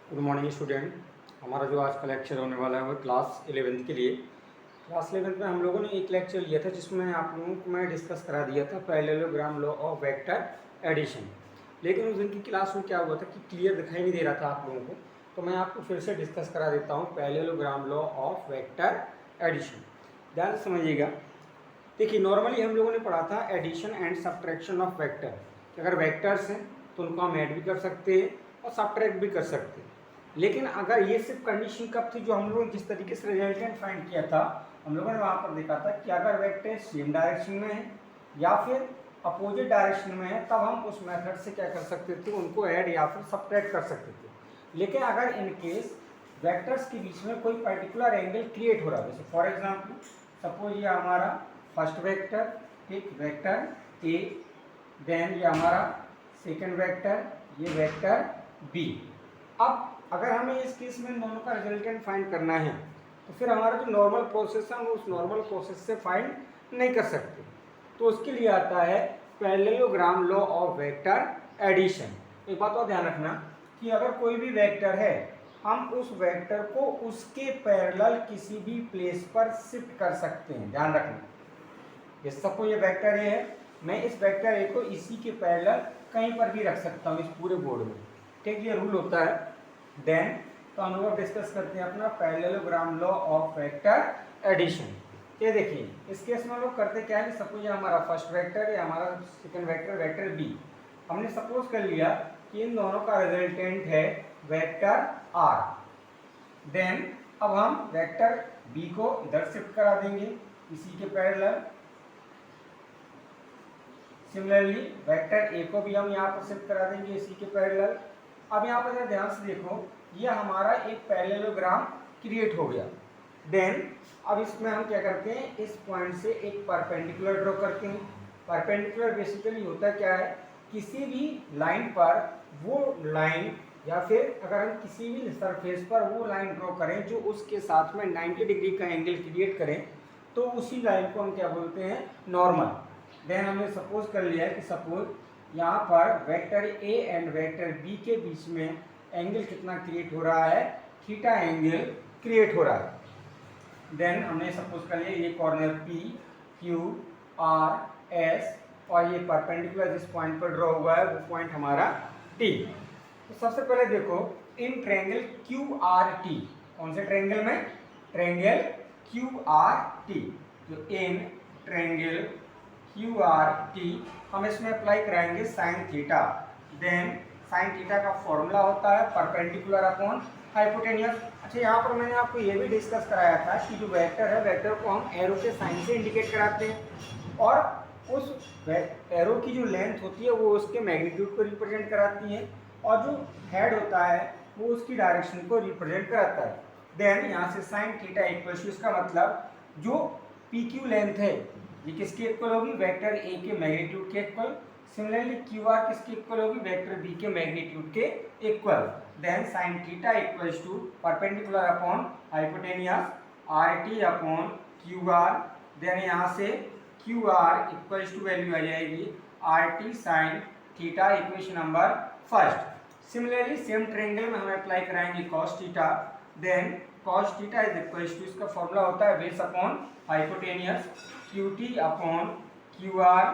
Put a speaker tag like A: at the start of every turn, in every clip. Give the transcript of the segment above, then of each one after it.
A: Good morning student. हमारा जो आज का लेक्चर होने वाला है वो क्लास 11th के लिए। क्लास 11th में हम लोगों ने एक लेक्चर लिया था जिसमें आप लोगों को मैं डिस्कस करा दिया था parallelogram law of vector addition. लेकिन उस दिन की क्लास में क्या हुआ था कि क्लियर दिखाई नहीं दे रहा था आप लोगों को, तो मैं आपको फिर से डिस्कस करा देता हूँ parallelogram law of vector addition. ध्यान से समझिएगा। देखिए, नॉर्मली हम लोगों ने पढ़ा था addition and subtraction of vector, कि अगर वेक्टर्स हैं तो उनको हम ऐड भी कर सकते हैं और सब्ट्रैक्ट भी कर सकते हैं। लेकिन अगर ये सिर्फ कंडीशन कब थी, जो हम लोगों ने जिस तरीके से रिजल्टेंट फाइंड किया था, हम लोगों ने वहाँ पर देखा था कि अगर वेक्टर सेम डायरेक्शन में है या फिर अपोजिट डायरेक्शन में है, तब हम उस मेथड से क्या कर सकते थे, उनको ऐड या फिर सब्ट्रैक्ट कर सकते थे। लेकिन अगर इन केस वेक्टर्स के बीच में कोई पर्टिकुलर एंगल क्रिएट हो रहा है, जैसे फॉर एग्जाम्पल सपोज ये हमारा फर्स्ट वेक्टर, ठीक, वेक्टर ए, देन ये हमारा सेकेंड वेक्टर, ये वेक्टर बी। अब अगर हमें इस केस में दोनों का रिजल्टेंट फाइंड करना है तो फिर हमारा जो नॉर्मल प्रोसेस है हम उस नॉर्मल प्रोसेस से फाइंड नहीं कर सकते। तो उसके लिए आता है parallelogram law of vector addition. एक बात और ध्यान रखना कि अगर कोई भी वेक्टर है, हम उस वेक्टर को उसके पैरेलल किसी भी प्लेस पर शिफ्ट कर सकते हैं। ध्यान रखना, जैसे सपोज ये वेक्टर ए है, मैं इस वेक्टर ए को इसी के पैरेलल कहीं पर भी रख सकता हूँ इस पूरे बोर्ड में, ठीक, ये रूल होता है। देन तो हम लोग डिस्कस करते हैं अपना parallelogram law of vector addition. ये देखिए, इस केस में हम लोग करते क्या है कि सपोज ये हमारा फर्स्ट वेक्टर, ये हमारा सेकंड वेक्टर, वेक्टर बी, हमने सपोज कर लिया कि इन दोनों का रिजल्टेंट है वेक्टर आर। देन अब हम वेक्टर बी को इधर शिफ्ट करा देंगे इसी के पैरेलल। सिमिलरली वेक्टर ए को भी हम यहाँ पर शिफ्ट करा देंगे इसी के पैरेलल। अब यहाँ पर ध्यान से देखो, ये हमारा एक पैरेललोग्राम क्रिएट हो गया। देन अब इसमें हम क्या करते हैं, इस पॉइंट से एक परपेंडिकुलर ड्रॉ करते हैं। परपेंडिकुलर बेसिकली होता क्या है, किसी भी लाइन पर वो लाइन, या फिर अगर हम किसी भी सरफेस पर वो लाइन ड्रॉ करें जो उसके साथ में 90 डिग्री का एंगल क्रिएट करें, तो उसी लाइन को हम क्या बोलते हैं, नॉर्मल। देन हमने सपोज कर लिया कि सपोज यहाँ पर vector A and vector B के बीच में एंगल कितना क्रिएट हो रहा है, थीटा एंगल क्रिएट हो रहा है। देन हमने सपोज कर लिया ये corner P Q R S, और ये परपेंडिकुलर जिस पॉइंट पर ड्रॉ हुआ है वो पॉइंट हमारा टी। तो सबसे पहले देखो, in triangle Q R T, कौन से ट्रायंगल में, ट्रायंगल क्यू आर टी, जो in triangle Q R T, हम इसमें अप्लाई कराएंगे sine theta. Then sine theta का फॉर्मूला होता है परपेंडिकुलर अपॉन हाइपोटेनियस। अच्छा, यहाँ पर मैंने आपको ये भी डिस्कस कराया था कि जो वेक्टर है, वेक्टर को हम एरो के साइन से इंडिकेट कराते हैं, और उस एरो की जो लेंथ होती है वो उसके मैग्नीट्यूड को रिप्रेजेंट कराती है, और जो हेड होता है वो उसकी डायरेक्शन को रिप्रेजेंट कराता है। देन यहाँ से साइन थीटा इक्वल्स टू, इसका मतलब जो पी क्यू लेंथ है ये किसके इक्वल होगी, वेक्टर ए के मैग्नीट्यूड के इक्वल। सिमिलरली क्यू आर किसके इक्वल होगी, वेक्टर बी के मैग्नीट्यूड के equal. Then sine theta equals to perpendicular upon hypotenuse R T upon Q R. Then यहाँ से Q R equals to value आ जाएगी R T sine theta, equation number first. Similarly same triangle में हम apply कराएंगे cos theta. Then cos theta is equals to, इसका formula होता है base upon hypotenuse Q T upon Q R,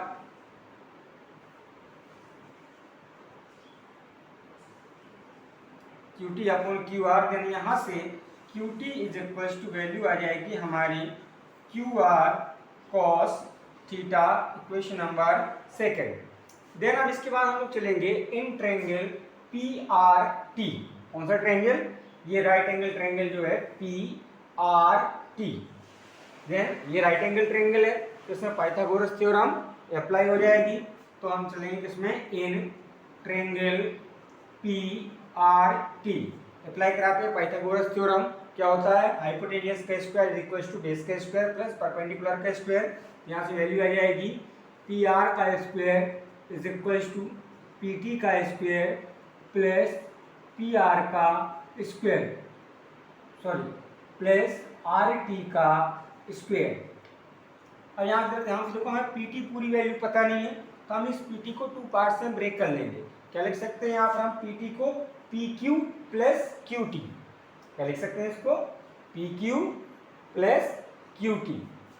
A: Q T upon Q R. Then यहाँ से Q T is equals to value आ जाएगी हमारी Q R cos theta, equation number second. Then अब इसके बाद हम लोग चलेंगे in triangle P R T. कौन सा ट्रायंगल, ये राइट एंगल ट्रायंगल जो है पी आर टी। देन ये राइट एंगल ट्रायंगल है, तो इसमें पाइथागोरस थ्योरम अप्लाई हो जाएगी। तो हम चलेंगे इसमें in triangle P R T apply कराते हैं पाइथागोरस थ्योरम। क्या होता है, हाइपोटेनियस का square is equal to base का स्क्वायर प्लस परपेंडिकुलर का स्क्वायर। यहाँ से वैल्यू आ जाएगी पी आर का square is equal to P T का स्क्वायर प्लस पी आर का square, sorry plus R T का स्क्वायर। और यहाँ से ध्यान से देखो, हमें पी टी पूरी वैल्यू पता नहीं है, तो हम इस PT को 2 पार्ट से ब्रेक कर लेंगे। क्या लिख सकते हैं यहाँ पर हम PT को PQ प्लस QT, क्या लिख सकते हैं इसको PQ प्लस QT।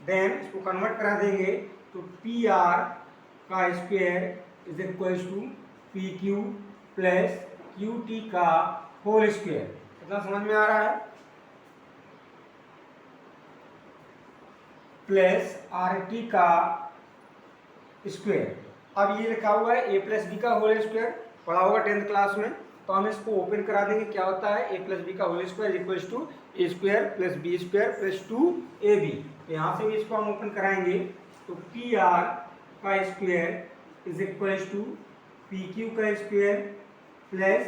A: देन इसको कन्वर्ट करा देंगे तो PR का square is equal to PQ plus QT का होल स्क्वायर। कितना समझ में आ रहा है? प्लस RT का स्क्वायर। अब ये लिखा हुआ है A प्लस बी का होल स्क्वायर, पढ़ा होगा 10th क्लास में, तो हम इसको ओपन करा देंगे। क्या होता है A प्लस बी का whole square equals to A square plus B square plus 2AB। तो यहाँ से भी इसको हम ओपन कराएंगे तो PR का square is equals to PQ का स्क्वायर प्लस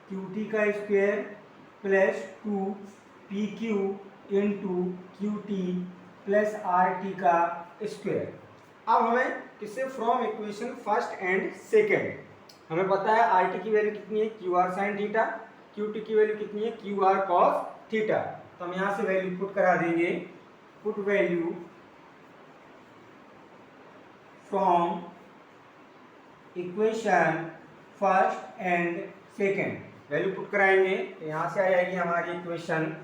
A: QT का square plus 2PQ into QT plus RT का स्क्वायर। अब हमें किससे from equation first and second, हमें पता है RT की वैल्यू कितनी है QR साइन थीटा, QT की वैल्यू कितनी है QR कॉस थीटा। तो हम यहाँ से वैल्यू पुट करा देंगे, put value from equation first and second, value put कराएंगे तो यहाँ से आ जाएगी हमारी इक्वेशन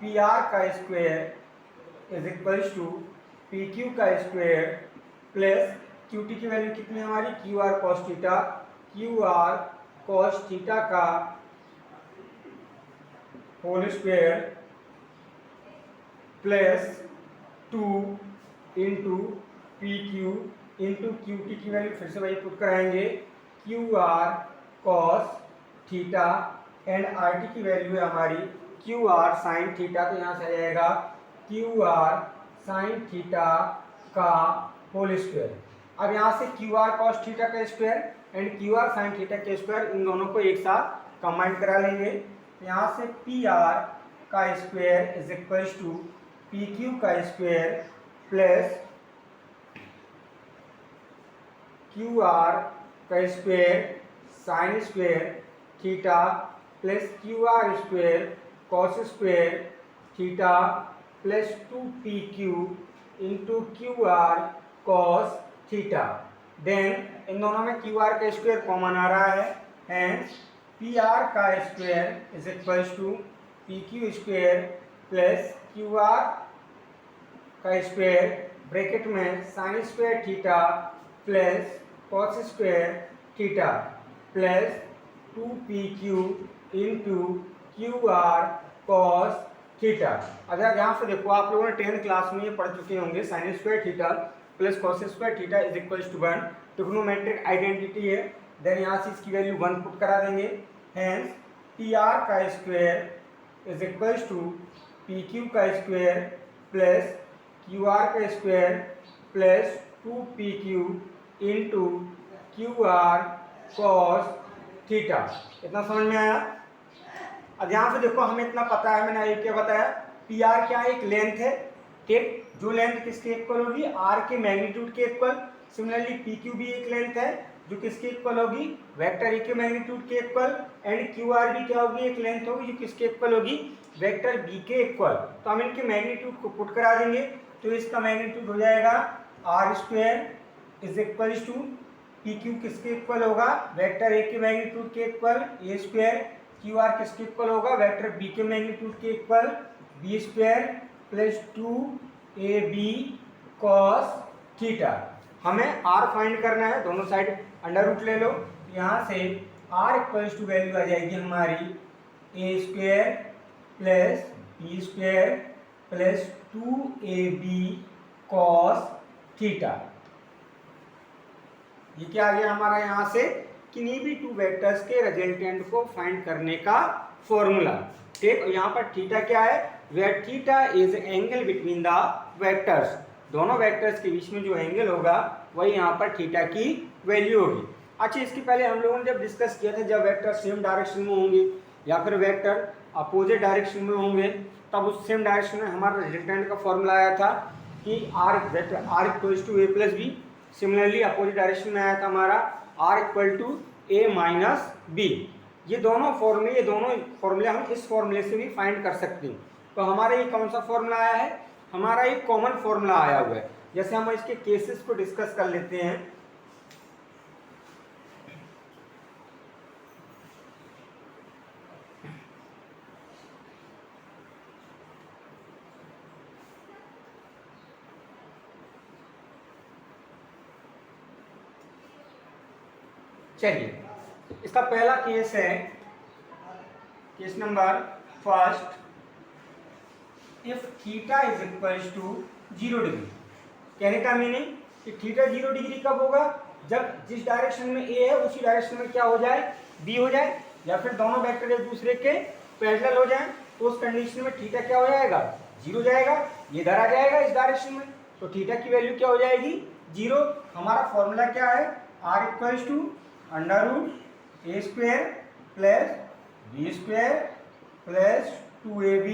A: PR का square is equals to PQ का स्क्वायर प्लस QT की वैल्यू कितनी है हमारी QR cos theta, QR cos theta का whole square plus 2 into PQ into QT की वैल्यू फिर से वही पुट कराएंगे QR cos theta and RT की वैल्यू है हमारी QR sin थीटा। तो यहाँ से आ जाएगा QR sin थीटा का होल स्क्वायर। अब यहाँ से QR cos थीटा का square and QR sin theta के स्क्वायर, इन दोनों को एक साथ कंबाइन करा लेंगे। यहाँ से PR का square is equal to PQ का स्क्वायर प्लस QR का square sine square theta plus QR square cos square theta plus 2PQ into QR cos theta. Then इन दोनों में QR का स्क्वायर कॉमन आ रहा है एंड PR का square is equal to PQ square plus QR का स्क्वायर ब्रैकेट में sine square theta plus cos square theta plus 2PQ into QR cos theta. अगर यहाँ से देखो आप लोगों ने 10th क्लास में ये पढ़ चुके होंगे, sine square theta plus cos square theta is equal to 1 trigonometric identity है। देन यहाँ से इसकी वैल्यू 1 पुट करा देंगे, हेंस PR का square is equal to PQ का स्क्वायर प्लस QR का square plus 2PQ into QR cos theta. इतना समझ में आया? अब यहाँ से देखो हमें इतना पता है, मैंने क्या बताया, PR क्या है, एक लेंथ है, ठीक, जो लेंथ किसके इक्वल होगी R के मैग्नीट्यूड के इक्वल। सिमिलरली PQ भी एक लेंथ है जो किसके इक्वल होगी, वेक्टर A के मैग्नीट्यूड के इक्वल एंड QR भी क्या होगी, एक लेंथ होगी जो किसके इक्वल होगी, वेक्टर B के इक्वल। तो हम इनके मैग्नीट्यूड को पुट करा देंगे तो इसका मैग्नीट्यूड हो जाएगा R square is equal to PQ किसके इक्वल होगा, वेक्टर A के मैग्नीट्यूड के इक्वल A स्क्वायर, QR किसके इक्वल होगा, वेक्टर B के मैग्नीट्यूड के equal B square plus 2AB cos theta. हमें R फाइंड करना है, दोनों साइड अंडर रूट ले लो, यहाँ से R इक्वल्स टू वैल्यू आ जाएगी हमारी A square plus B square plus 2AB cos theta. ये क्या आ गया हमारा यहाँ से, किन्हीं भी टू वेक्टर्स के रिजल्टेंट को फाइंड करने का फॉर्मूला, ठीक। और यहाँ पर थीटा क्या है, where theta is angle between the vectors, दोनों वेक्टर्स के बीच में जो एंगल होगा वही यहाँ पर थीटा की वैल्यू होगी। अच्छा, इसके पहले हम लोगों ने जब डिस्कस किया था, जब वेक्टर सेम डायरेक्शन में होंगे या फिर वेक्टर अपोजिट डायरेक्शन में होंगे, तब उस सेम डायरेक्शन में हमारा रिजल्टेंट का फॉर्मूला आया था कि vector R equals to A plus B. Similarly opposite direction में आया था हमारा R equal to A minus B. ये दोनों फॉर्मूले हम इस फॉर्मूले से भी फाइंड कर सकते हैं। तो हमारा ये कौन सा फॉर्मूला आया है, हमारा एक कॉमन फॉर्मूला आया हुआ है। जैसे हम इसके केसेस को डिस्कस कर लेते हैं। चलिए इसका पहला केस है, case number first, if theta is equals to 0 degree. कहने का मीनिंग कि थीटा 0 डिग्री कब होगा, जब जिस डायरेक्शन में ए है उसी डायरेक्शन में क्या हो जाए, बी हो जाए, या फिर दोनों वेक्टर एक दूसरे के पैरेलल हो जाए, तो उस कंडीशन में थीटा क्या हो जाएगा, 0 जाएगा, ये इधर आ जाएगा इस डायरेक्शन में, तो थीटा की वैल्यू क्या हो जाएगी, 0। हमारा फॉर्मूला क्या है, r equals to under root a square plus b square plus 2ab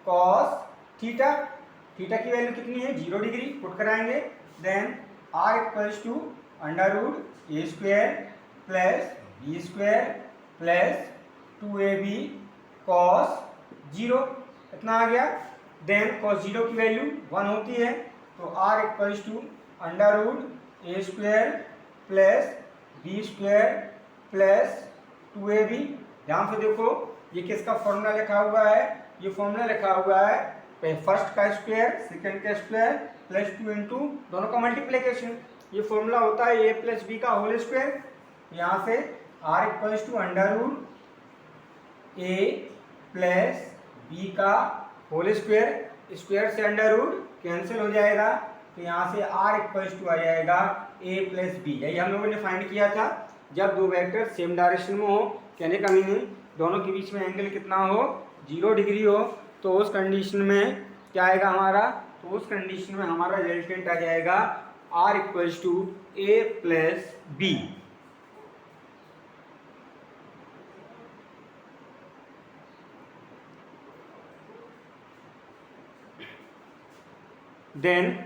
A: cos theta. Theta की वैल्यू कितनी है, 0 डिग्री, पुट कराएंगे, then are equals to under root a square plus b square plus 2ab cos 0, इतना आ गया। Then cos 0 की value 1 होती है, तो are equals to under root a square plus b square plus 2ab। ध्यान से देखो ये किसका फॉर्मूला लिखा हुआ है, ये फॉर्मूला लिखा हुआ है फर्स्ट का स्क्वायर सेकंड का स्क्वायर प्लस 2 इंटू दोनों का मल्टीप्लिकेशन, ये फॉर्मूला होता है ए प्लस बी का होल स्क्वायर। यहाँ से r equals to under root a plus B का होल स्क्वायर, स्क्वायर से अंडर रूट कैंसिल हो जाएगा, तो यहाँ से आर इक्वल्स टू आ जाएगा ए प्लस बी। यही हम लोगों ने फाइंड किया था, जब दो वेक्टर सेम डायरेक्शन में हो, कहने का मीनिंग दोनों के बीच में एंगल कितना हो, 0 डिग्री हो, तो उस कंडीशन में क्या आएगा हमारा, तो उस कंडीशन में हमारा रिजल्टेंट आ जाएगा r equals to a plus b. Then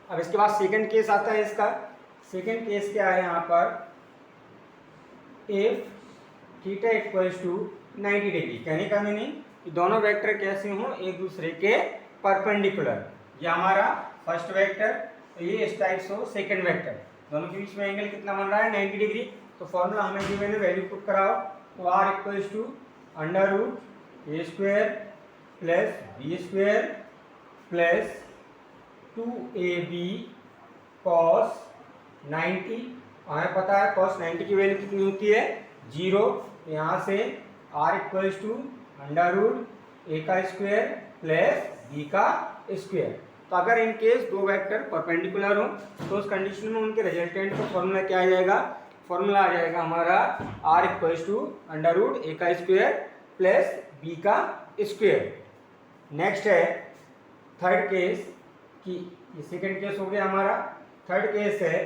A: अब इसके बाद सेकंड केस आता है, इसका सेकंड केस क्या है यहाँ पर, if theta equals to 90 degree. कहने का मीनिंग कि दोनों वेक्टर कैसे हों, एक दूसरे के परपेंडिकुलर। ये हमारा फर्स्ट वेक्टर, तो ये इस टाइप से हो सेकंड वेक्टर, दोनों के बीच में एंगल कितना बन रहा है, 90 डिग्री। तो फॉर्मूला हमें गिवन है, वैल्यू पुट कराओ, तो are equals to under root a square plus b square plus 2ab cos 90। हमें पता है कॉस 90 की वैल्यू कितनी होती है, 0। यहाँ से r equals to under root A का स्क्वायर प्लस बी का स्क्वायर। तो अगर इन केस दो वेक्टर परपेंडिकुलर हो, तो उस कंडीशन में उनके रिजल्टेंट का फॉर्मूला क्या आ जाएगा, फॉर्मूला आ जाएगा हमारा r equals to under root A का स्क्वायर प्लस बी का स्क्वायर। नेक्स्ट है थर्ड केस, कि ये सेकेंड केस हो गया हमारा। थर्ड केस है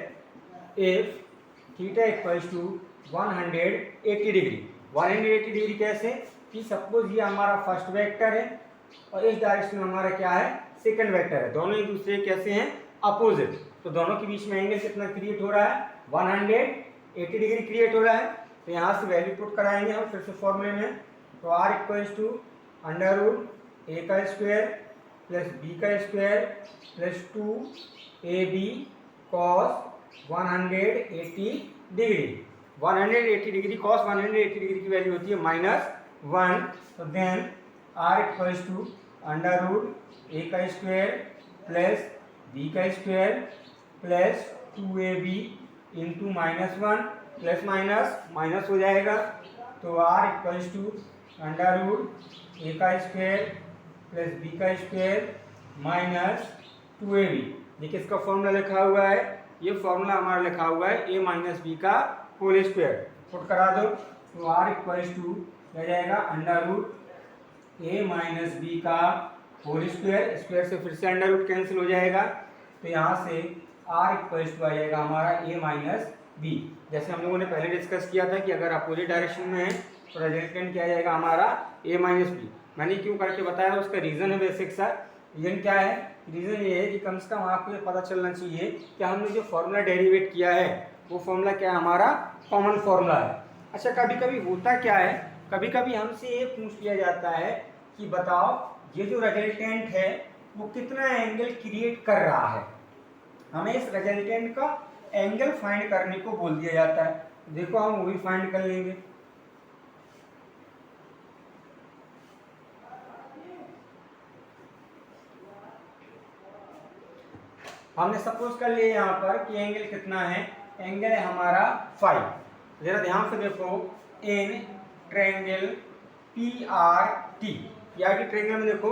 A: if theta equals to 180 degree. 180 degree कैसे, कि सपोज ये हमारा फर्स्ट वेक्टर है और इस डायरेक्शन में हमारा क्या है, सेकंड वेक्टर है, दोनों एक दूसरे कैसे हैं, अपोजिट, तो दोनों के बीच में एंगल कितना क्रिएट हो रहा है, 180 डिग्री क्रिएट हो रहा है। तो यहाँ से वैल्यू पुट कराएंगे हम फिर से फॉर्मूले में, तो are equals to under root A का स्क्वायर प्लस बी का square plus 2ab cos 180 degree. 180 degree cos 180 degree की वैल्यू होती है -1। तो then are equals to under root A का स्क्वायर प्लस बी का square plus 2ab into -1 plus minus हो जाएगा, तो are equals to under root A का स्क्वायर प्लस बी का स्क्वायर माइनस 2ab। ये किसका फॉर्मूला लिखा हुआ है, ये फॉर्मूला हमारा लिखा हुआ है a माइनस बी का होल स्क्वायर। पुट करा दो, तो r इक्वल्स टू क्या जाएगा, under root a minus b का होल स्क्वायर, स्क्वायर से फिर से अंडर रूट कैंसिल हो जाएगा, तो यहाँ से r इक्वल्स टू आ जाएगा हमारा a माइनस बी। जैसे हम लोगों ने पहले डिस्कस किया था कि अगर अपोजिट डायरेक्शन में है तो रिजल्टेंट क्या जाएगा हमारा a माइनस बी। मैंने क्यों करके बताया, उसका रीज़न है बेसिक सा। रीज़न क्या है, रीज़न ये है कि कम से कम आपको ये पता चलना चाहिए कि हमने जो फॉर्मूला डेरिवेट किया है वो फॉर्मूला क्या है, हमारा कॉमन फॉर्मूला है। अच्छा कभी कभी होता क्या है, कभी कभी हमसे ये पूछ लिया जाता है कि बताओ ये जो रिजल्टेंट है वो कितना एंगल क्रिएट कर रहा है, हमें इस रिजल्टेंट का एंगल फाइंड करने को बोल दिया जाता है। देखो हम वो भी फाइंड कर लेंगे। हमने सपोज कर लिया यहाँ पर कि एंगल कितना है, एंगल है हमारा 5। जरा ध्यान से देखो, in triangle PRT, PRT triangle में देखो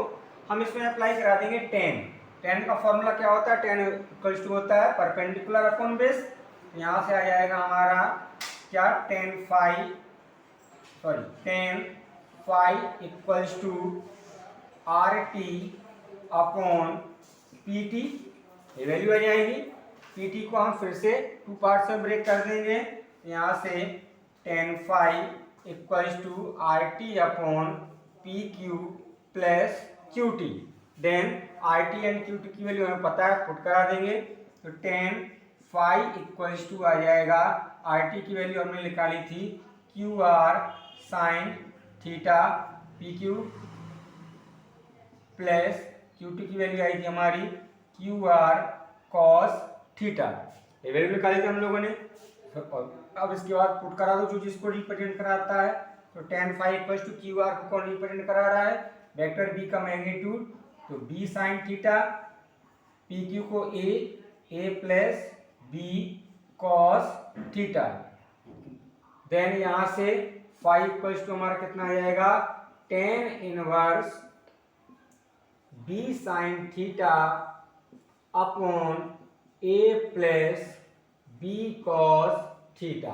A: हम इसमें अप्लाई करा देंगे tan। tan का फॉर्मूला क्या होता है? tan इक्वल्स टू होता है परपेंडिकुलर अपॉन बेस। यहाँ से आ जाएगा हमारा क्या, tan phi equals to RT upon PT। ये वैल्यू आ जाएगी। PT को हम फिर से 2 पार्ट्स में ब्रेक कर देंगे। यहाँ से tan phi equals to RT upon PQ plus QT। Then RT and QT की वैल्यू हमें पता है, पुट करा देंगे। तो tan फाई इक्वल्स टू आ जाएगा, RT की वैल्यू हमने निकाली थी QR sine theta PQ plus QT की वैल्यू आई थी हमारी QR कॉस थीटा। ये वैल्यू निकाली थी हम लोगों ने। अब इसके बाद पुट करा दो जो जिसको रिप्रेजेंट कराता है। तो tan phi equals to QR को कौन रिप्रेजेंट करा रहा है? वेक्टर B का मैग्नीट्यूड, तो B साइन थीटा, PQ को A plus B cos theta. Then यहाँ से फाई इक्वल्स टू हमारा कितना आ जाएगा? tan inverse B sine theta upon A plus B cos theta.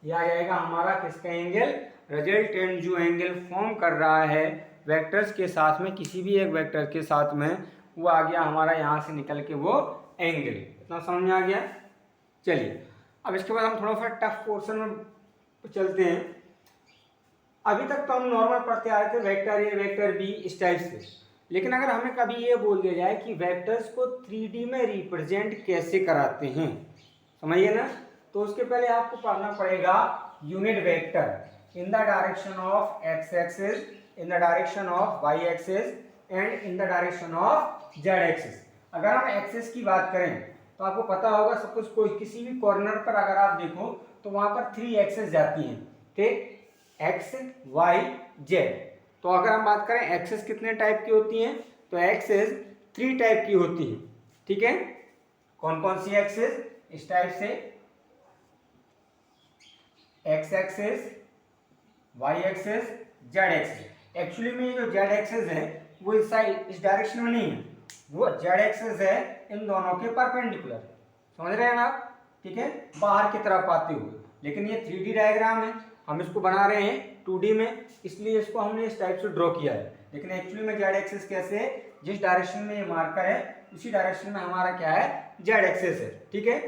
A: यह आ जाएगा हमारा किसका एंगल? रिजल्टेंट जो एंगल फॉर्म कर रहा है वेक्टर्स के साथ में, किसी भी एक वेक्टर के साथ में, वो आ गया हमारा यहाँ से निकल के वो एंगल। इतना समझ में आ गया? चलिए अब इसके बाद हम थोड़ा सा टफ पोर्शन में चलते हैं। अभी तक तो हम नॉर्मल पढ़ते आ रहे थे, वेक्टर ए वेक्टर बी इस टाइप से। लेकिन अगर हमें कभी ये बोल दिया जाए कि वेक्टर्स को 3D में रिप्रेजेंट कैसे कराते हैं, समझिए ना, तो उसके पहले आपको पढ़ना पड़ेगा unit vector in the direction of x axis, in the direction of y axis and in the direction of Z axis. अगर हम एक्सिस की बात करें तो आपको पता होगा, सपोज कोई किसी भी कॉर्नर पर अगर आप देखो तो वहां पर 3 एक्सिस जाती हैं, ठीक, एक्स वाई जेड। तो अगर हम बात करें एक्सिस कितने टाइप की होती हैं, तो एक्सिस 3 टाइप की होती हैं, ठीक है। कौन कौन सी एक्सिस? इस टाइप से x axis, y axis, z axis. Actually में जो जेड एक्सिस है वो इस साइड, इस डायरेक्शन में नहीं है, वो जेड एक्सिस है इन दोनों के परपेंडिकुलर, समझ रहे हैं आप, ठीक है, बाहर की तरफ आते हुए। लेकिन ये 3D डायग्राम है, हम इसको बना रहे हैं 2D में, इसलिए इसको हमने इस टाइप से ड्रॉ किया है। लेकिन एक्चुअली में जेड एक्सिस कैसे है, जिस डायरेक्शन में ये मार्कर है उसी डायरेक्शन में हमारा क्या है, जेड एक्सिस है, ठीक है।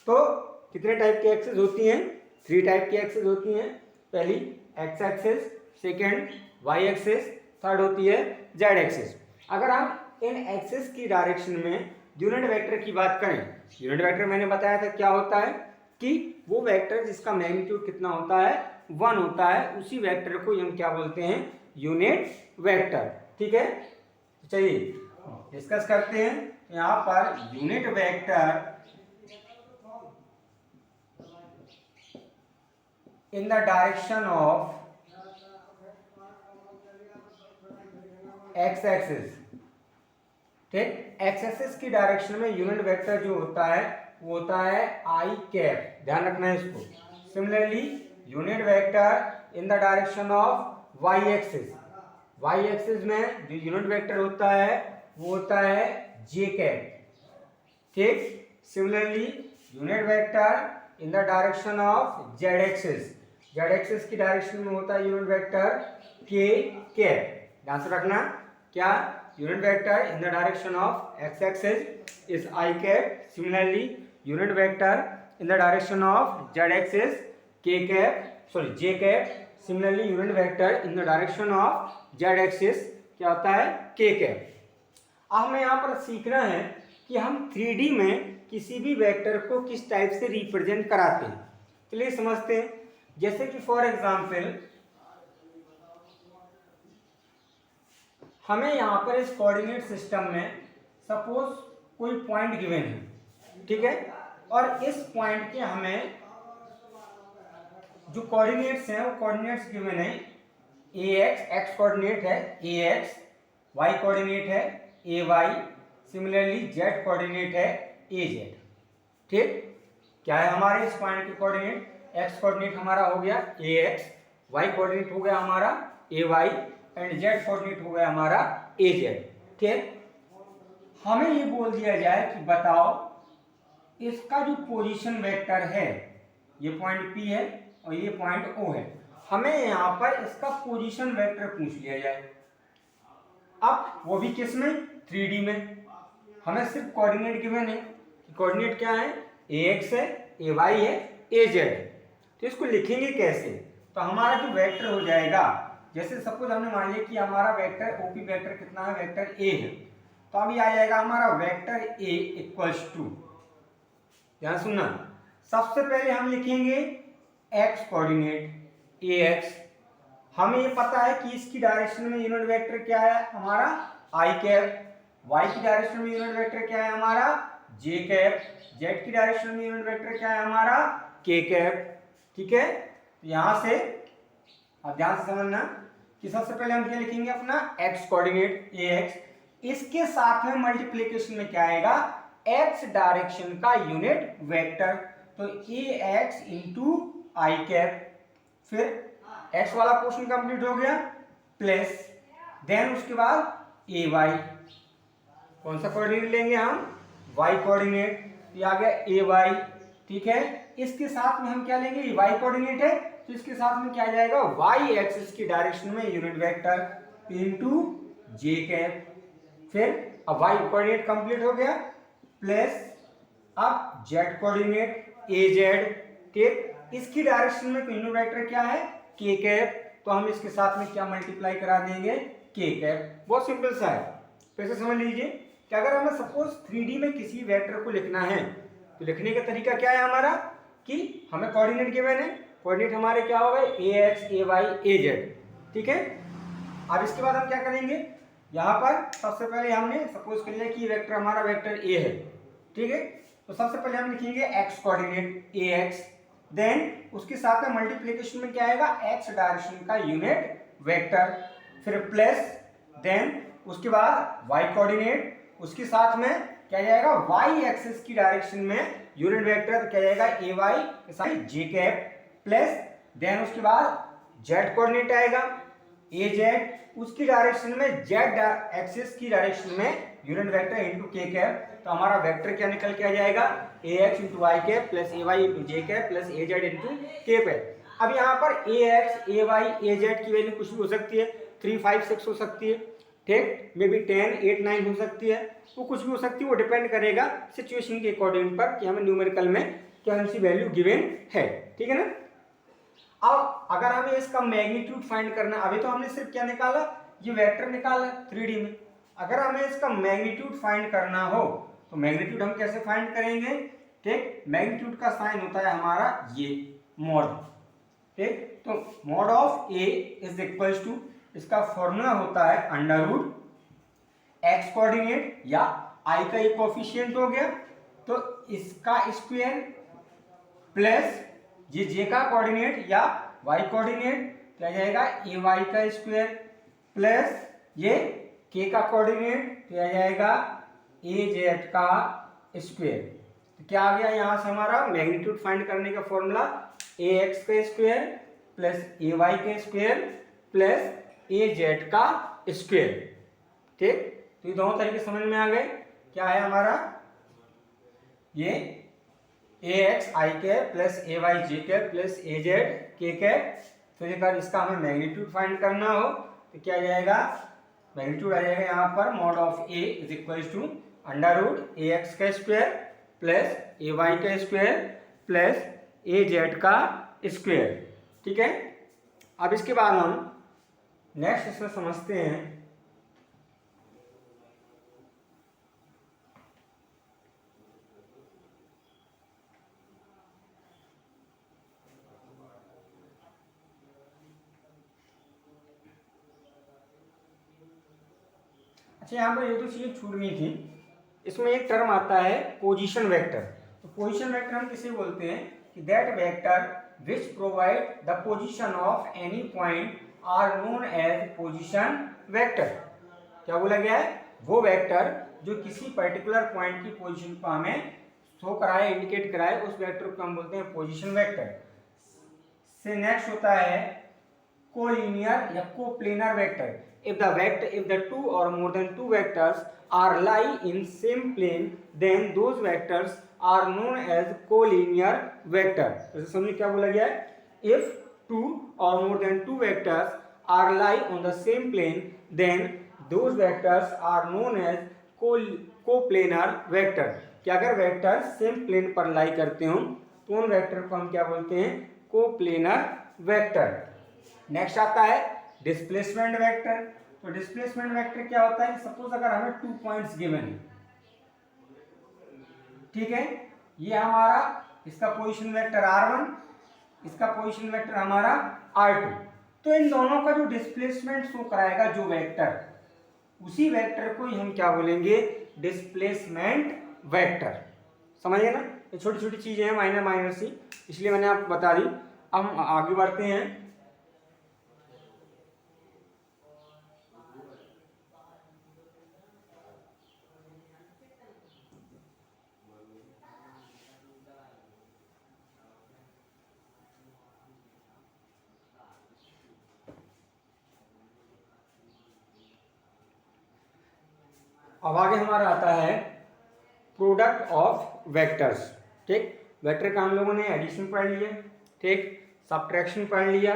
A: तो कितने टाइप की एक्सिस होती हैं? 3 टाइप की एक्सिस होती हैं। पहली x axis, second y axis, third होती है जेड एक्सिस। अगर हम इन एक्सिस की डायरेक्शन में यूनिट वेक्टर की बात करें, यूनिट वेक्टर मैंने बताया था क्या होता है कि वो वेक्टर जिसका मैग्नीट्यूड कितना होता है, 1 होता है, उसी वेक्टर को हम क्या बोलते हैं, यूनिट वेक्टर, ठीक है। चलिए डिस्कस करते हैं। यहाँ per unit vector in the direction of x axis, ठीक, एक्स एक्सिस की डायरेक्शन में यूनिट वेक्टर जो होता है वो होता है आई कैप, ध्यान रखना है इसको। Similarly unit vector in the direction of y axis, y axis में जो यूनिट वेक्टर होता है वो होता है जे कैप, ठीक। Similarly unit vector in the direction of Z axis, z axis की डायरेक्शन में होता है यूनिट वेक्टर के कैप, ध्यान से रखना। क्या? Unit vector in the direction of x axis is I cap, similarly unit vector in the direction of Z axis K cap, sorry J cap, similarly unit vector in the direction of Z axis क्या होता है, के cap. अब हमें यहाँ पर सीखना है कि हम 3D में किसी भी वेक्टर को किस टाइप से रिप्रेजेंट कराते हैं। चलिए समझते हैं। जैसे कि फॉर एग्जाम्पल हमें यहाँ पर इस कोऑर्डिनेट सिस्टम में सपोज कोई पॉइंट गिवन है, ठीक है, और इस पॉइंट के हमें जो कोऑर्डिनेट्स हैं वो कोऑर्डिनेट्स गिवन है, ax, x कोऑर्डिनेट है ax, y कोऑर्डिनेट है ay, सिमिलरली z कोऑर्डिनेट है az, ठीक। क्या है हमारे इस पॉइंट के कोऑर्डिनेट? एक्स कोऑर्डिनेट हमारा हो गया ए एक्स, वाई कोऑर्डिनेट हो गया हमारा ए वाई एंड जेड कोऑर्डिनेट हो गया हमारा ए जेड। ठीक, हमें ये बोल दिया जाए कि बताओ इसका जो पोजीशन वेक्टर है, ये पॉइंट P है और ये पॉइंट O है, हमें यहाँ पर इसका पोजीशन वेक्टर पूछ लिया जाए। अब वो भी किस में, 3D में। हमें सिर्फ कोऑर्डिनेट गिवन है कि कोऑर्डिनेट क्या है, ax है, ay है, az है। तो इसको लिखेंगे कैसे, तो हमारा जो वेक्टर हो जाएगा, जैसे सपोज हमने मान लिया कि हमारा वेक्टर ओपी वेक्टर कितना है, वेक्टर a है, तो अभी आ जाएगा हमारा वेक्टर a इक्वल्स टू, ध्यान सुनना, सबसे पहले हम लिखेंगे x कोऑर्डिनेट ax। हमें ये पता है कि इसकी डायरेक्शन में यूनिट वेक्टर क्या है हमारा i कैप, y की डायरेक्शन में यूनिट वेक्टर क्या है हमारा j कैप, z की डायरेक्शन में यूनिट वेक्टर क्या है हमारा k कैप। ठीक है, तो यहां से आप ध्यान से समझना कि सबसे पहले हम क्या लिखेंगे, अपना x कोऑर्डिनेट ax, इसके साथ में मल्टीप्लिकेशन में क्या आएगा, x डायरेक्शन का यूनिट वेक्टर, तो ax इंटू आई कैप, फिर x वाला पोर्शन कंप्लीट हो गया, प्लस देन उसके बाद ए वाई, कौन सा कोऑर्डिनेट लेंगे हम, y कोऑर्डिनेट, ये आ गया ए वाई। ठीक है, इसके साथ में हम क्या लेंगे, ये y कोऑर्डिनेट है तो इसके साथ में क्या आ जाएगा, y एक्सिस की डायरेक्शन में unit vector into j cap, फिर अब y कोऑर्डिनेट कंप्लीट हो गया, प्लस अब z कोऑर्डिनेट az। ठीक, इसकी डायरेक्शन में यूनिट वेक्टर क्या है k कैप, तो हम इसके साथ में क्या मल्टीप्लाई करा देंगे, k कैप। बहुत सिंपल सा है, फिर से समझ लीजिए कि अगर हमें सपोज 3D में किसी वेक्टर को लिखना है तो लिखने का तरीका क्या है हमारा, कि हमें कोऑर्डिनेट गिवन है, कोऑर्डिनेट हमारे क्या हो गए ax ay az। ठीक है, अब इसके बाद हम क्या करेंगे, यहाँ पर सबसे पहले हमने सपोज कर लिया कि वेक्टर हमारा वेक्टर a है। ठीक है, तो सबसे पहले हम लिखेंगे x कोऑर्डिनेट ax, देन उसके साथ में मल्टीप्लिकेशन में क्या आएगा, x डायरेक्शन का यूनिट वेक्टर, फिर प्लस देन उसके बाद y कोऑर्डिनेट, उसके साथ में क्या जाएगा, y एक्सिस की डायरेक्शन में यूनिट वेक्टर, तो क्या जाएगा ay के साथ j कैप, प्लस देन उसके बाद z कोऑर्डिनेट आएगा az, उसकी डायरेक्शन में z एक्सिस की डायरेक्शन में unit vector into k cap, तो हमारा वेक्टर क्या निकल के आ जाएगा, ax into y cap plus ay into j cap plus az into k cap. अब यहाँ पर ax ay az की वैल्यू कुछ भी हो सकती है, 3 5 6 हो सकती है, ठीक, मे बी 10 8 9 हो सकती है, वो कुछ भी हो सकती है, वो डिपेंड करेगा सिचुएशन के अकॉर्डिंग पर कि हमें न्यूमेरिकल में क्या सी वैल्यू गिवन है। ठीक है ना, अब अगर हमें इसका मैग्नीट्यूड फाइंड करना, अभी तो हमने सिर्फ क्या निकाला, ये वेक्टर निकाला 3D में, अगर हमें इसका मैग्नीट्यूड फाइंड करना हो तो मैग्नीट्यूड हम कैसे फाइंड करेंगे, ठीक, मैग्नीट्यूड का साइन होता है हमारा ये मॉड। ठीक, तो mod of a is equals to, इसका फॉर्मूला होता है अंडर रूट x कोऑर्डिनेट या i का एक कोफिशिएंट हो गया तो इसका स्क्वायर प्लस ये j का कोऑर्डिनेट या y कोऑर्डिनेट क्या जाएगा, ay का स्क्वायर प्लस ये k का कोऑर्डिनेट क्या जाएगा, az का स्क्वायर। तो क्या आ गया यहाँ से हमारा मैग्नीट्यूड फाइंड करने का फॉर्मूला, ax का स्क्वायर प्लस ay का स्क्वायर प्लस az का स्क्वायर। ठीक, तो ये दोनों तरीके समझ में आ गए, क्या है हमारा ये ax i cap plus ay j cap plus az k cap. फिर अगर इसका हमें मैग्नीट्यूड फाइंड करना हो तो क्या जाएगा, मैग्नीट्यूड आ जाएगा यहाँ पर mod of a is equals to under root ax का स्क्वायर प्लस ay का स्क्वायर प्लस az का स्क्वायर। ठीक है, अब इसके बाद हम नेक्स्ट इसमें समझते हैं, अच्छा यहाँ पर ये तो चीजें छूट गई थी, इसमें एक टर्म आता है पोजीशन वेक्टर। तो पोजीशन वेक्टर हम किसे बोलते हैं कि that vector which provide the position of any point are known as position vector. क्या बोला गया है, वो वेक्टर जो किसी पर्टिकुलर पॉइंट की पोजीशन को हमें शो कराए, इंडिकेट कराए, उस वेक्टर को हम बोलते हैं पोजीशन वेक्टर। से नेक्स्ट होता है कोलिनियर या coplanar vector. if the two or more than two vectors are lie in same plane, then those vectors are known as collinear vector। जैसे समझिए क्या बोला गया है, if two or more than two vectors are lie on the same plane, then those vectors are known as coplanar vector। कि अगर vector same plane पर लाई करते हो तो उन वेक्टर को हम क्या बोलते हैं, कोप्लेनर वेक्टर। नेक्स्ट आता है डिस्प्लेसमेंट वेक्टर। तो डिस्प्लेसमेंट वेक्टर क्या होता है, सपोज अगर हमें 2 पॉइंट्स गिवन है, ठीक है, ये हमारा इसका पोजीशन वेक्टर r1, इसका पोजीशन वेक्टर हमारा r2, तो इन दोनों का जो डिस्प्लेसमेंट शो कराएगा जो वेक्टर, उसी वेक्टर को ही हम क्या बोलेंगे, डिस्प्लेसमेंट वेक्टर। समझिए ना, ये छोटी छोटी चीजें हैं, माइनर माइनर सी, इसलिए मैंने आपको बता दी। अब हम आगे बढ़ते हैं। अब आगे हमारा आता है प्रोडक्ट ऑफ वेक्टर्स। ठीक, वेक्टर का हम लोगों ने एडिशन पढ़ लिया, ठीक, सब्ट्रैक्शन पढ़ लिया,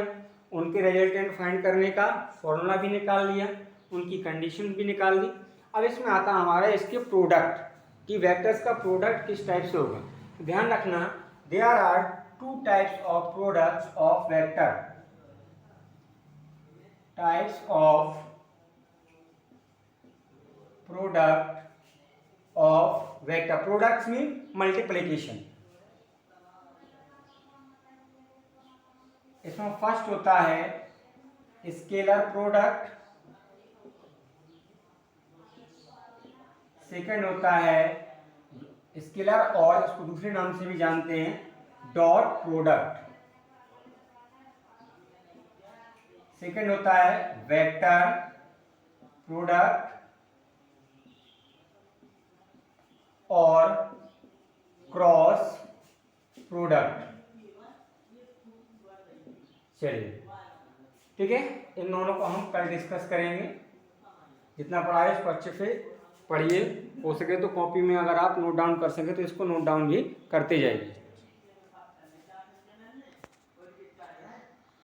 A: उनके रिजल्टेंट फाइंड करने का फॉर्मूला भी निकाल लिया, उनकी कंडीशन भी निकाल दी। अब इसमें आता हमारा इसके प्रोडक्ट, कि वेक्टर्स का प्रोडक्ट किस टाइप से होगा। ध्यान रखना, there are two types of products of vector, types of product of vector. Products mean multiplication. इसमें फर्स्ट होता है स्केलर प्रोडक्ट, सेकंड होता है स्केलर और इसको दूसरे नाम से भी जानते हैं डॉट प्रोडक्ट, सेकंड होता है वेक्टर प्रोडक्ट और क्रॉस प्रोडक्ट। चलिए ठीक है, इन दोनों को हम कल डिस्कस करेंगे। जितना पढ़ा है इसको अच्छे से पढ़िए, हो सके तो कॉपी में अगर आप नोट डाउन कर सके तो इसको नोट डाउन भी करते जाइए।